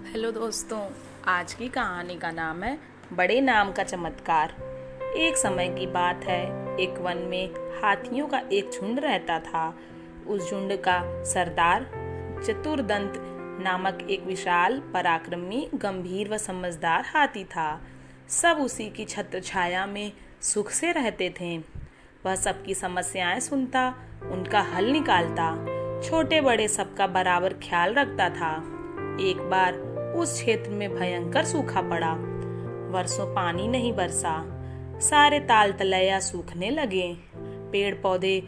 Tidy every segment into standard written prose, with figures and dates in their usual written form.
Hello दोस्तों, आज की कहानी का नाम है बड़े नाम का चमत्कार। एक समय की बात है, एक वन में हाथियों का एक झुंड रहता था। उस झुंड का सरदार चतुरदंत नामक एक विशाल, पराक्रमी, गंभीर व समझदार हाथी था। सब उसी की छत्र छाया में सुख से रहते थे। वह सबकी समस्याएं सुनता, उनका हल निकालता, छोटे बड़े सबका बराबर ख्याल रखता था। एक बार उस क्षेत्र में भयंकर सूखा पड़ा। वर्षों पानी नहीं बरसा। सारे ताल तलैया सूखने लगे। पेड़ पौधे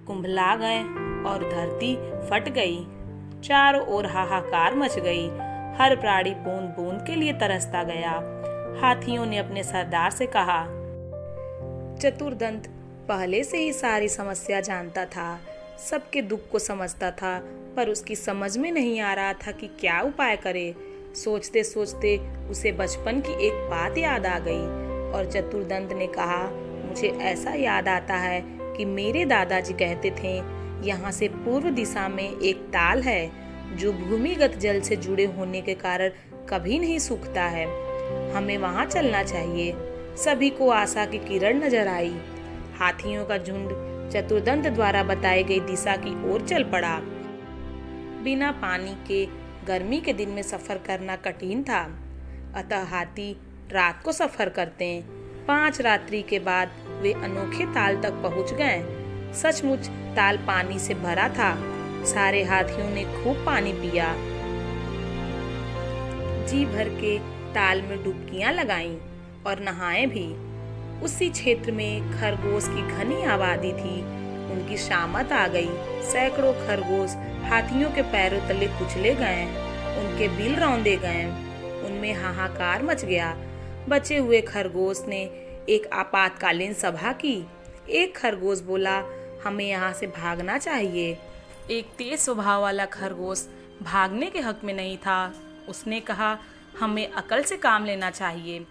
कुंभला गए और धरती फट गई। चारों ओर हाहाकार मच गई। हर प्राणी बूंद बूंद के लिए तरसता गया। हाथियों ने अपने सरदार से कहा, चतुरदंत पहले से ही सारी समस्या जानता था, सबके दुख को समझता था, पर उसकी समझ में नहीं आ रहा था कि क्या उपाय करे। सोचते सोचते उसे बचपन की एक बात याद आ गई और चतुरदंत ने कहा, मुझे ऐसा याद आता है कि मेरे दादाजी कहते थे, यहाँ से पूर्व दिशा में एक ताल है जो भूमिगत जल से जुड़े होने के कारण कभी नहीं सूखता है। हमें वहाँ चलना चाहिए। सभी को आशा की किरण नजर आई। हाथियों का झुंड चतुरदंत द्वारा बताई गई दिशा की ओर चल पड़ा। बिना पानी के गर्मी के दिन में सफर करना कठिन था, अतः हाथी रात को सफर करते। 5 रात्रि के बाद वे अनोखे ताल तक पहुंच गए। सचमुच ताल पानी से भरा था। सारे हाथियों ने खूब पानी पिया, जी भर के ताल में डुबकियां लगाईं और नहाए भी। उसी क्षेत्र में खरगोश की घनी आबादी थी। उनकी शामत आ गई। सैकड़ों खरगोश हाथियों के पैरों तले कुचले गए, उनके बिल रौंदे गए। उनमें हाहाकार मच गया। बचे हुए खरगोश ने एक आपातकालीन सभा की। एक खरगोश बोला, हमें यहाँ से भागना चाहिए। एक तेज स्वभाव वाला खरगोश भागने के हक में नहीं था। उसने कहा, हमें अकल से काम लेना चाहिए।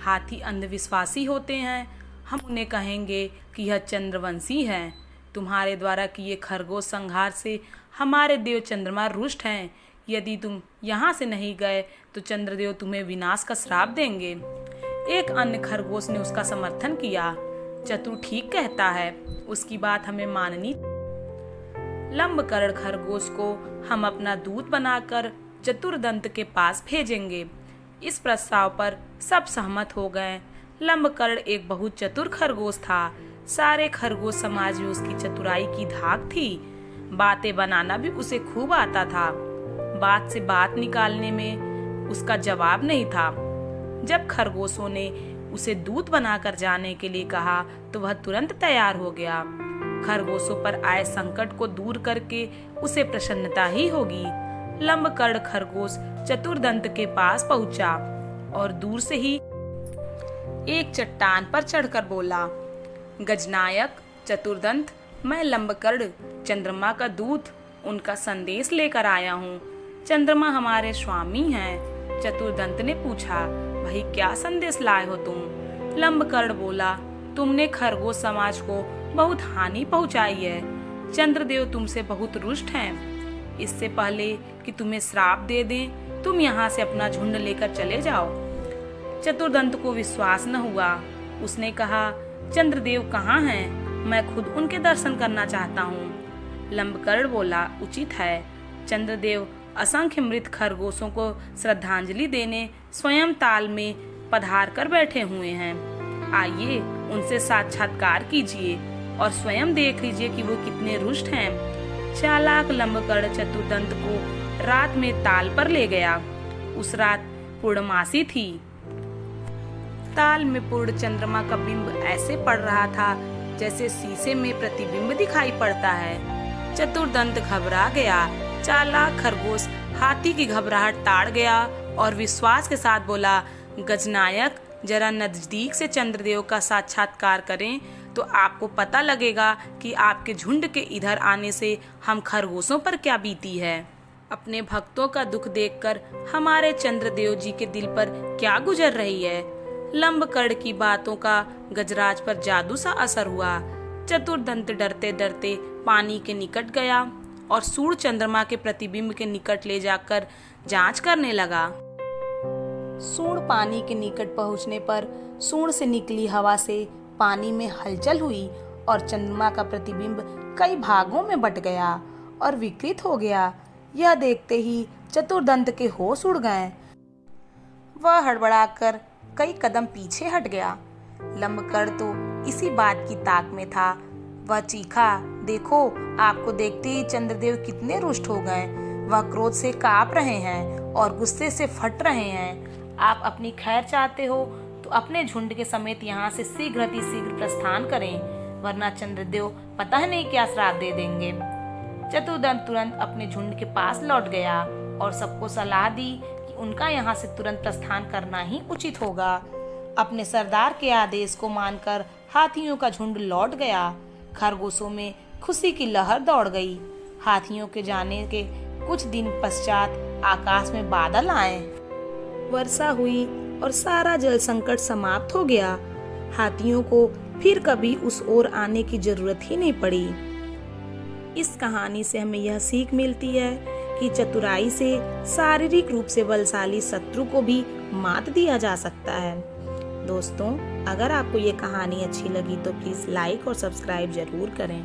हाथी अंधविश्वासी होते हैं। हम उन्हें कहेंगे कि यह चंद्रवंशी हैं। तुम्हारे द्वारा किए खरगोश संहार से हमारे देव चंद्रमा रुष्ट हैं। यदि तुम यहाँ से नहीं गए तो चंद्रदेव तुम्हें विनाश का श्राप देंगे। एक अन्य खरगोश ने उसका समर्थन किया। चतुर ठीक कहता है, उसकी बात हमें माननी। लंबकर्ण खरगोश को हम अपना दूत बनाकर चतुरदंत के पास भेजेंगे। इस प्रस्ताव पर सब सहमत हो गए। लंबकर्ण एक बहुत चतुर खरगोश था। सारे खरगोश समाज में उसकी चतुराई की धाक थी। बातें बनाना भी उसे खूब आता था। बात से बात निकालने में उसका जवाब नहीं था। जब खरगोशों ने उसे दूत बनाकर जाने के लिए कहा तो वह तुरंत तैयार हो गया। खरगोशों पर आए संकट को दूर करके उसे प्रसन्नता ही होगी। लंबकर्ण खरगोश चतुरदंत के पास पहुंचा और दूर से ही एक चट्टान पर चढ़कर बोला, गजनायक चतुरदंत, मैं लंबकर्ण चंद्रमा का दूत उनका संदेश लेकर आया हूँ। चंद्रमा हमारे स्वामी हैं। चतुरदंत ने पूछा, भाई क्या संदेश लाए हो तुम? लंबकर्ण बोला, तुमने खरगोश समाज को बहुत हानि पहुंचाई है। चंद्रदेव तुमसे बहुत रुष्ट हैं। इससे पहले कि तुम्हें श्राप दे दें, तुम यहाँ से अपना झुंड लेकर चले जाओ। चतुरदंत को विश्वास न हुआ। उसने कहा, चंद्रदेव कहाँ हैं? मैं खुद उनके दर्शन करना चाहता हूँ। लंबकर्ण बोला, उचित है। चंद्रदेव असंख्य मृत खरगोशों को श्रद्धांजलि देने स्वयं ताल में पधार कर बैठे हुए हैं। आइए उनसे साक्षात्कार कीजिए और स्वयं देख लीजिए कि वो कितने रुष्ट हैं। चालाक लंबकर्ण चतुरदंत को रात में ताल पर ले गया। उस रात पूर्णमासी थी। ताल में पूर्ण चंद्रमा का बिंब ऐसे पड़ रहा था जैसे शीशे में प्रतिबिंब दिखाई पड़ता है। चतुरदंत घबरा गया। चालाक खरगोश हाथी की घबराहट ताड़ गया और विश्वास के साथ बोला, गजनायक, जरा नजदीक से चंद्रदेव का साक्षात्कार करें तो आपको पता लगेगा कि आपके झुंड के इधर आने से हम खरगोशों पर क्या बीती है। अपने भक्तों का दुख देखकर हमारे चंद्रदेव जी के दिल पर क्या गुजर रही है। लंबकर्ण की बातों का गजराज पर जादू सा असर हुआ। चतुरदंत डरते डरते पानी के निकट गया और सूर्य चंद्रमा के प्रतिबिंब के निकट ले जाकर जांच करने लगा। सूंड पानी के निकट पहुंचने पर सूंड से निकली हवा से पानी में हलचल हुई और चंद्रमा का प्रतिबिंब कई भागों में बट गया और विकृत हो गया। यह देखते ही चतुर्दंत के होश उड़ गए। वह हड़बड़ाकर कई कदम पीछे हट गया। लंबकड़ तो इसी बात की ताक में था। वह चीखा, देखो, आपको देखते ही चंद्रदेव कितने रुष्ट हो गए। वह क्रोध से कांप रहे हैं और गुस्से से फट रहे हैं। आप अपनी खैर चाहते हो तो अपने झुंड के समेत यहाँ से शीघ्र अतिशीघ्र प्रस्थान करें, वरना चंद्रदेव पता है नहीं क्या श्राप दे देंगे। चतुर्दंत तुरंत अपने झुंड के पास लौट गया और सबको सलाह दी कि उनका यहाँ से तुरंत प्रस्थान करना ही उचित होगा। अपने सरदार के आदेश को मानकर हाथियों का झुंड लौट गया। खरगोशों में खुशी की लहर दौड़ गई। हाथियों के जाने के कुछ दिन पश्चात आकाश में बादल आए, वर्षा हुई और सारा जल संकट समाप्त हो गया। हाथियों को फिर कभी उस ओर आने की जरूरत ही नहीं पड़ी। इस कहानी से हमें यह सीख मिलती है कि चतुराई से शारीरिक रूप से बलशाली शत्रु को भी मात दिया जा सकता है। दोस्तों, अगर आपको ये कहानी अच्छी लगी तो प्लीज़ लाइक और सब्सक्राइब जरूर करें।